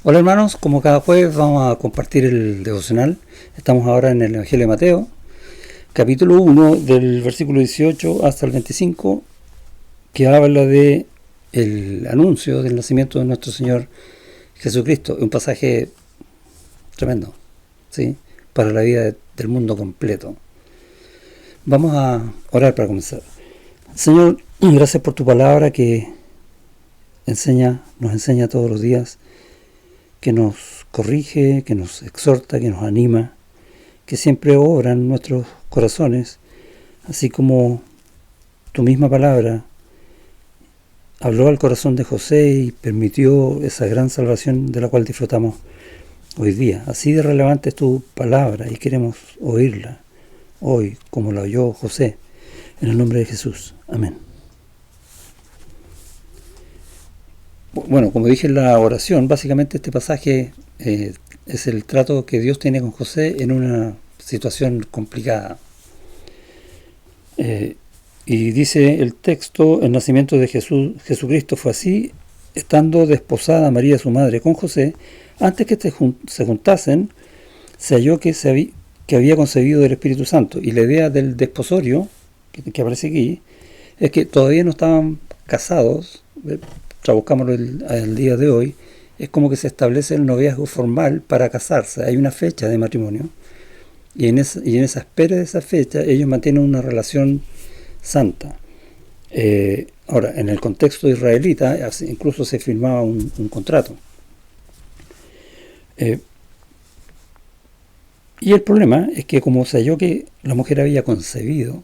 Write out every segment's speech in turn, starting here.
Hola hermanos, como cada jueves vamos a compartir el devocional. Estamos ahora en el Evangelio de Mateo, capítulo 1, del versículo 18 hasta el 25, que habla de el anuncio del nacimiento de nuestro Señor Jesucristo. Un pasaje tremendo, ¿sí? Para la vida del mundo completo. Vamos a orar para comenzar. Señor, gracias por tu palabra que nos enseña todos los días, que nos corrige, que nos exhorta, que nos anima, que siempre obra en nuestros corazones, así como tu misma palabra habló al corazón de José y permitió esa gran salvación de la cual disfrutamos hoy día. Así de relevante es tu palabra y queremos oírla hoy como la oyó José, en el nombre de Jesús. Amén. Bueno, como dije en la oración, básicamente este pasaje es el trato que Dios tiene con José en una situación complicada. Y dice el texto: el nacimiento de Jesucristo fue así, estando desposada María su madre con José, antes que se juntasen, se halló que había concebido del Espíritu Santo. Y la idea del desposorio, que aparece aquí, es que todavía no estaban casados. Buscámoslo al día de hoy, es como que se establece el noviazgo formal para casarse. Hay una fecha de matrimonio y en esa espera de esa fecha ellos mantienen una relación santa. Ahora, en el contexto israelita incluso se firmaba un contrato. Y el problema es que como se halló que la mujer había concebido,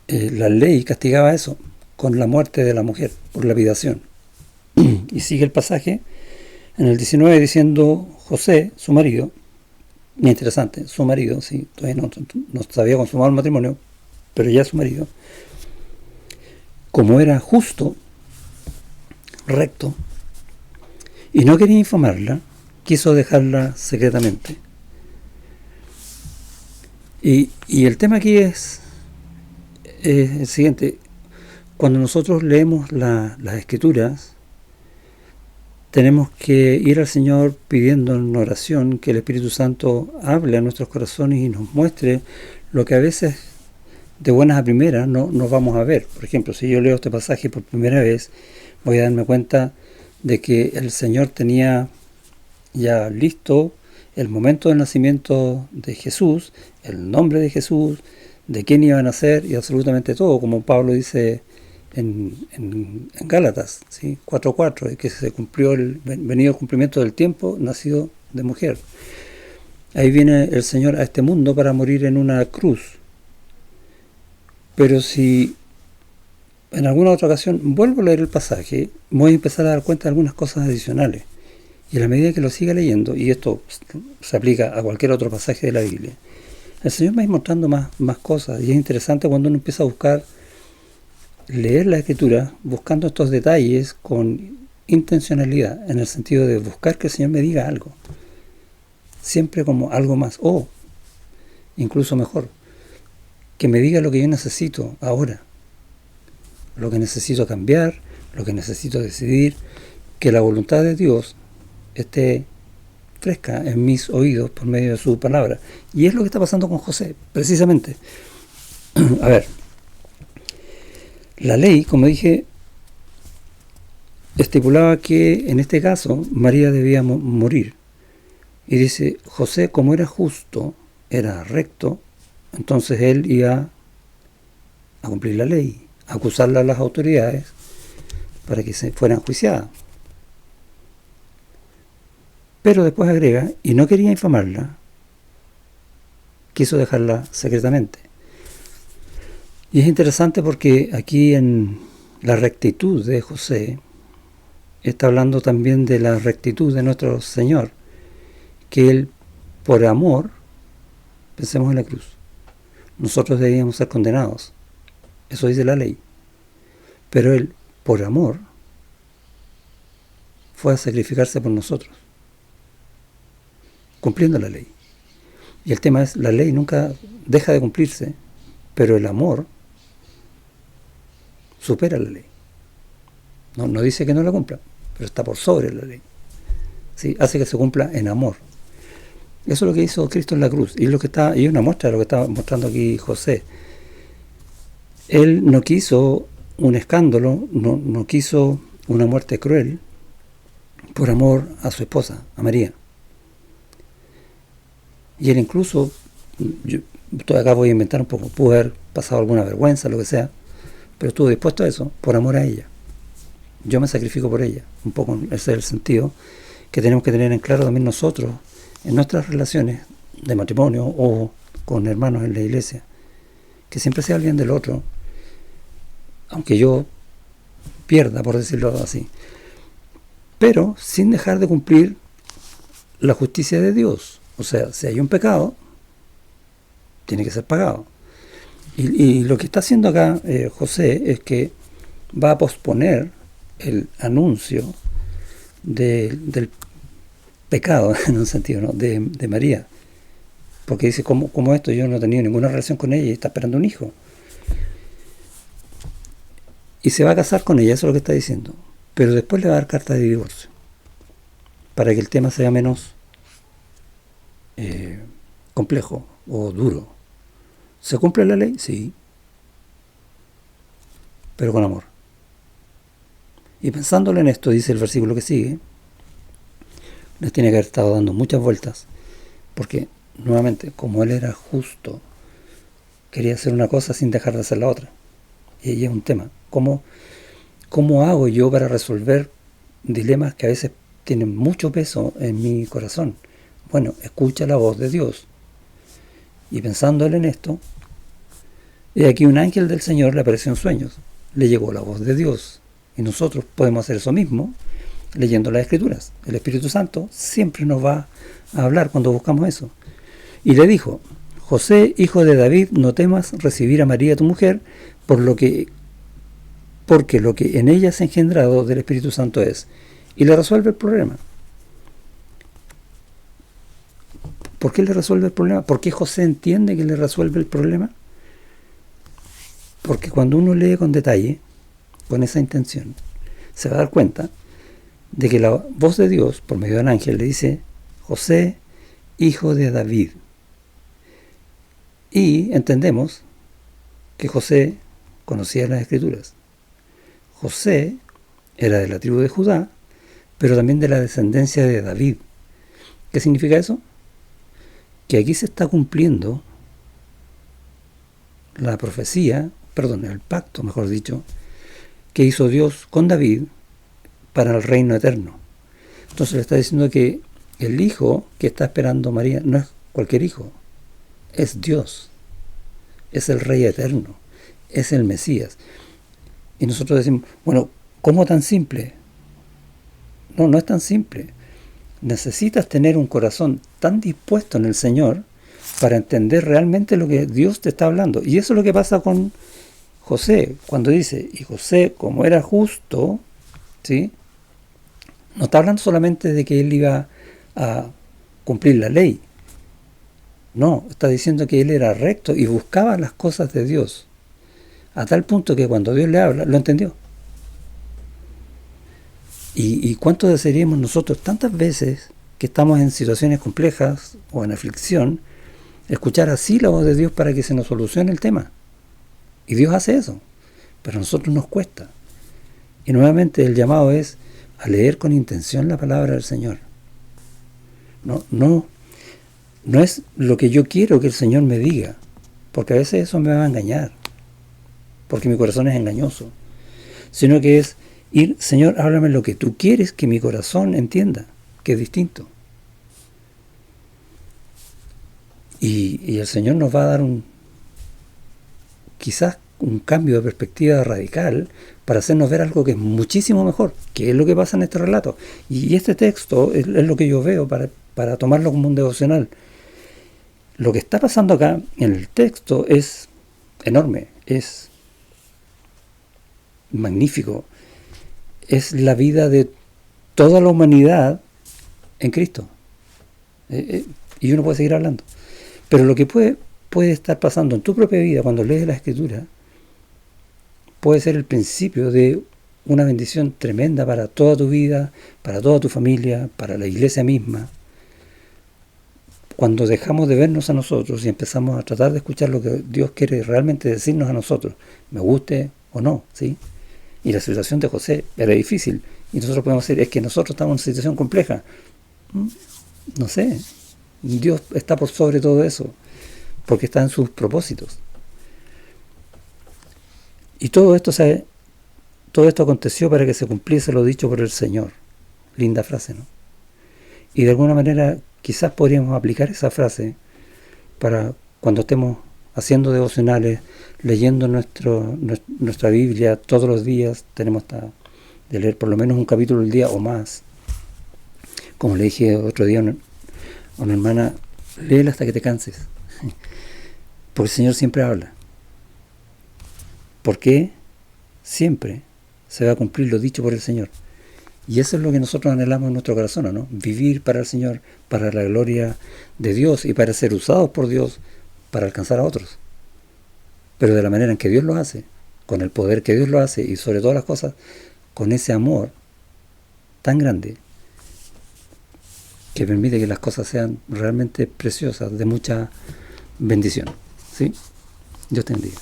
la ley castigaba eso con la muerte de la mujer por lapidación. Y sigue el pasaje en el 19 diciendo: José, su marido, muy interesante, su marido, sí, todavía no se había consumado el matrimonio, pero ya su marido, como era justo, recto, y no quería infamarla, quiso dejarla secretamente. Y el tema aquí es el siguiente: cuando nosotros leemos las Escrituras, tenemos que ir al Señor pidiendo en oración que el Espíritu Santo hable a nuestros corazones y nos muestre lo que a veces de buenas a primeras no vamos a ver. Por ejemplo, si yo leo este pasaje por primera vez, voy a darme cuenta de que el Señor tenía ya listo el momento del nacimiento de Jesús, el nombre de Jesús, de quién iba a nacer y absolutamente todo, como Pablo dice en Gálatas, ¿sí? 4:4, que se cumplió el venido cumplimiento del tiempo, nacido de mujer. Ahí viene el Señor a este mundo para morir en una cruz. Pero si en alguna otra ocasión vuelvo a leer el pasaje, voy a empezar a dar cuenta de algunas cosas adicionales. Y a la medida que lo siga leyendo, y esto se aplica a cualquier otro pasaje de la Biblia, el Señor me va mostrando más cosas. Y es interesante cuando uno empieza a buscar leer la Escritura buscando estos detalles con intencionalidad, en el sentido de buscar que el Señor me diga algo, siempre como algo más, o incluso mejor, que me diga lo que yo necesito ahora, lo que necesito cambiar, lo que necesito decidir, que la voluntad de Dios esté fresca en mis oídos por medio de su palabra. Y es lo que está pasando con José, precisamente. A ver, la ley, como dije, estipulaba que en este caso María debía morir. Y dice: José, como era justo, era recto, entonces él iba a cumplir la ley, a acusarla a las autoridades para que se fueran enjuiciadas. Pero después agrega: y no quería infamarla, quiso dejarla secretamente. Y es interesante porque aquí en la rectitud de José está hablando también de la rectitud de nuestro Señor, que Él, por amor, pensemos en la cruz, nosotros debíamos ser condenados, eso dice la ley, pero Él, por amor, fue a sacrificarse por nosotros, cumpliendo la ley. Y el tema es, la ley nunca deja de cumplirse, pero el amor supera la ley. No dice que no la cumpla, pero está por sobre la ley. ¿Sí? Hace que se cumpla en amor. Eso es lo que hizo Cristo en la cruz, y es una muestra de lo que está mostrando aquí José. Él no quiso un escándalo, no quiso una muerte cruel por amor a su esposa, a María. Y él incluso, yo acá voy a inventar un poco, pudo haber pasado alguna vergüenza, lo que sea, pero estuvo dispuesto a eso por amor a ella. Yo me sacrifico por ella. Un poco ese es el sentido que tenemos que tener en claro también nosotros en nuestras relaciones de matrimonio o con hermanos en la iglesia, que siempre sea el bien del otro, aunque yo pierda, por decirlo así, pero sin dejar de cumplir la justicia de Dios. O sea, si hay un pecado, tiene que ser pagado. Y lo que está haciendo acá José es que va a posponer el anuncio del pecado, en un sentido, ¿no? de María. Porque dice, ¿cómo esto? Yo no he tenido ninguna relación con ella y está esperando un hijo. Y se va a casar con ella, eso es lo que está diciendo. Pero después le va a dar carta de divorcio, para que el tema sea menos complejo o duro. ¿Se cumple la ley? Sí. Pero con amor. Y pensándole en esto, dice el versículo que sigue, les tiene que haber estado dando muchas vueltas, porque, nuevamente, como él era justo, quería hacer una cosa sin dejar de hacer la otra. Y ahí es un tema. ¿Cómo hago yo para resolver dilemas que a veces tienen mucho peso en mi corazón? Bueno, escucha la voz de Dios. Y pensándole en esto, he aquí un ángel del Señor le apareció en sueños. Le llegó la voz de Dios. Y nosotros podemos hacer eso mismo leyendo las Escrituras. El Espíritu Santo siempre nos va a hablar cuando buscamos eso. Y le dijo, José, hijo de David, no temas recibir a María tu mujer, porque lo que en ella es engendrado del Espíritu Santo es. Y le resuelve el problema. ¿Por qué le resuelve el problema? ¿Por qué José entiende que le resuelve el problema? Porque cuando uno lee con detalle, con esa intención, se va a dar cuenta de que la voz de Dios, por medio del ángel, le dice, José, hijo de David. Y entendemos que José conocía las Escrituras. José era de la tribu de Judá, pero también de la descendencia de David. ¿Qué significa eso? Que aquí se está cumpliendo la profecía, el pacto, mejor dicho, que hizo Dios con David para el reino eterno. Entonces le está diciendo que el hijo que está esperando María no es cualquier hijo, es Dios, es el Rey eterno, es el Mesías. Y nosotros decimos, bueno, ¿cómo tan simple? No es tan simple. Necesitas tener un corazón tan dispuesto en el Señor para entender realmente lo que Dios te está hablando. Y eso es lo que pasa con José, cuando dice, y José, como era justo, ¿sí? No está hablando solamente de que él iba a cumplir la ley. No, está diciendo que él era recto y buscaba las cosas de Dios. A tal punto que cuando Dios le habla, lo entendió. ¿Y cuánto desearíamos nosotros tantas veces que estamos en situaciones complejas o en aflicción, escuchar así la voz de Dios para que se nos solucione el tema? Y Dios hace eso, pero a nosotros nos cuesta. Y nuevamente el llamado es a leer con intención la palabra del Señor. No es lo que yo quiero que el Señor me diga, porque a veces eso me va a engañar, porque mi corazón es engañoso, sino que es ir, Señor, háblame lo que tú quieres que mi corazón entienda, que es distinto. Y el Señor nos va a dar quizás un cambio de perspectiva radical para hacernos ver algo que es muchísimo mejor, que es lo que pasa en este relato. Y este texto es lo que yo veo para tomarlo como un devocional. Lo que está pasando acá en el texto es enorme, es magnífico. Es la vida de toda la humanidad en Cristo. Y uno puede seguir hablando. Pero lo que puede estar pasando en tu propia vida cuando lees la Escritura puede ser el principio de una bendición tremenda para toda tu vida, para toda tu familia, para la iglesia misma. Cuando dejamos de vernos a nosotros y empezamos a tratar de escuchar lo que Dios quiere realmente decirnos a nosotros, me guste o no, ¿sí? Y la situación de José era difícil. Y nosotros podemos decir, es que nosotros estamos en una situación compleja. No sé. Dios está por sobre todo eso, porque está en sus propósitos. Y todo esto aconteció para que se cumpliese lo dicho por el Señor. Linda frase, ¿no? Y de alguna manera quizás podríamos aplicar esa frase para cuando estemos haciendo devocionales, leyendo nuestra Biblia todos los días. Tenemos de leer por lo menos un capítulo al día o más. Como le dije otro día a una hermana, léela hasta que te canses. Porque el Señor siempre habla. Porque siempre se va a cumplir lo dicho por el Señor. Y eso es lo que nosotros anhelamos en nuestro corazón, ¿no? Vivir para el Señor, para la gloria de Dios y para ser usados por Dios para alcanzar a otros. Pero de la manera en que Dios lo hace, con el poder que Dios lo hace y sobre todas las cosas, con ese amor tan grande que permite que las cosas sean realmente preciosas, de mucha bendición. ¿Sí? Dios te bendiga.